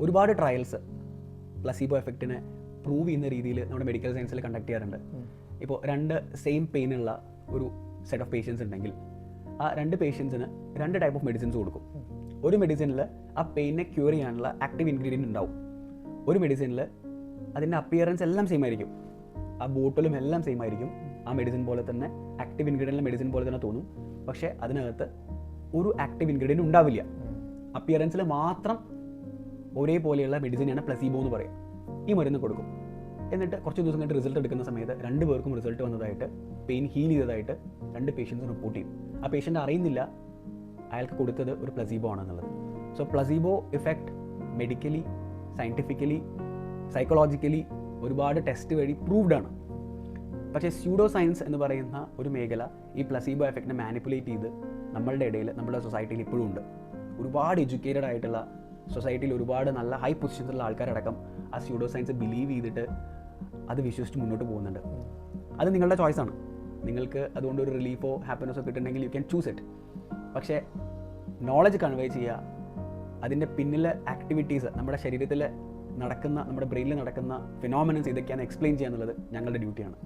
ഒരുപാട് trials placebo എഫക്റ്റിനെ prove ചെയ്യുന്ന രീതിയിൽ നമ്മുടെ മെഡിക്കൽ സയൻസിൽ കണ്ടക്ട് ചെയ്യാറുണ്ട്. ഇപ്പോൾ 2 സെയിം പെയിനുള്ള ഒരു സെറ്റ് ഓഫ് പേഷ്യൻസ് ഉണ്ടെങ്കിൽ ആ 2 പേഷ്യൻസിന് 2 ടൈപ്പ് ഓഫ് മെഡിസിൻസ് കൊടുക്കും. ഒരു മെഡിസിനിൽ ആ പെയിനെ ക്യൂർ ചെയ്യാനുള്ള ആക്റ്റീവ് ഇൻഗ്രീഡിയൻറ്റ് ഉണ്ടാവും, ഒരു മെഡിസിനിൽ അതിൻ്റെ അപ്പിയറൻസ് എല്ലാം സെയിം ആയിരിക്കും, ആ ബോട്ടിലും എല്ലാം സെയിം ആയിരിക്കും, ആ മെഡിസിൻ പോലെ തന്നെ ആക്റ്റീവ് ഇൻഗ്രീഡിയൻറ്റിലെ മെഡിസിൻ പോലെ തന്നെ തോന്നും, പക്ഷേ അതിനകത്ത് ഒരു ആക്റ്റീവ് ഇൻഗ്രീഡിയൻറ്റ് ഉണ്ടാവില്ല. അപ്പിയറൻസിൽ മാത്രം ഒരേപോലെയുള്ള മെഡിസിനാണ് പ്ലസീബോ എന്ന് പറയുക. ഈ മരുന്ന് കൊടുക്കും. എന്നിട്ട് കുറച്ച് ദിവസം കഴിഞ്ഞിട്ട് റിസൾട്ട് എടുക്കുന്ന സമയത്ത് 2 പേർക്കും റിസൾട്ട് വന്നതായിട്ട്, പെയിൻ ഹീൽ ചെയ്തതായിട്ട് 2 പേഷ്യൻസ് റിപ്പോർട്ട് ചെയ്യും. ആ പേഷ്യൻ്റ് അറിയുന്നില്ല അയാൾക്ക് കൊടുത്തത് ഒരു പ്ലസീബോ ആണെന്നുള്ളത്. So placebo effect medically, scientifically, psychologically ഒരുപാട് ടെസ്റ്റ് വഴി പ്രൂവ്ഡ് ആണ്. പക്ഷേ സ്യൂഡോ സയൻസ് എന്ന് പറയുന്ന ഒരു മേഖല ഈ പ്ലസീബോ എഫക്റ്റിനെ മാനിപ്പുലേറ്റ് ചെയ്ത് നമ്മളുടെ ഇടയിൽ, നമ്മുടെ സൊസൈറ്റിയിൽ ഇപ്പോഴും ഉണ്ട്. ഒരുപാട് എഡ്യൂക്കേറ്റഡ് ആയിട്ടുള്ള സൊസൈറ്റിയിൽ ഒരുപാട് നല്ല ഹൈ പൊസിഷൻസുള്ള ആൾക്കാരടക്കം ആ സ്യൂഡോ സയൻസ് ബിലീവ് ചെയ്തിട്ട് അത് വിശ്വസിച്ച് മുന്നോട്ട് പോകുന്നുണ്ട്. അത് നിങ്ങളുടെ ചോയ്സാണ്. നിങ്ങൾക്ക് അതുകൊണ്ട് ഒരു റിലീഫോ ഹാപ്പിനെസ്സോ കിട്ടുന്നുണ്ടെങ്കിൽ യു ക്യാൻ ചൂസ് ഇറ്റ്. പക്ഷേ നോളജ് കൺവേ ചെയ്യുക, അതിൻ്റെ പിന്നിലെ ആക്ടിവിറ്റീസ്, നമ്മുടെ ശരീരത്തിൽ നടക്കുന്ന, നമ്മുടെ ബ്രെയിനിൽ നടക്കുന്ന ഫിനോമിനൻസ് ഇതൊക്കെയാണ് എക്സ്പ്ലെയിൻ ചെയ്യുക എന്നുള്ളത് ഞങ്ങളുടെ ഡ്യൂട്ടിയാണ്.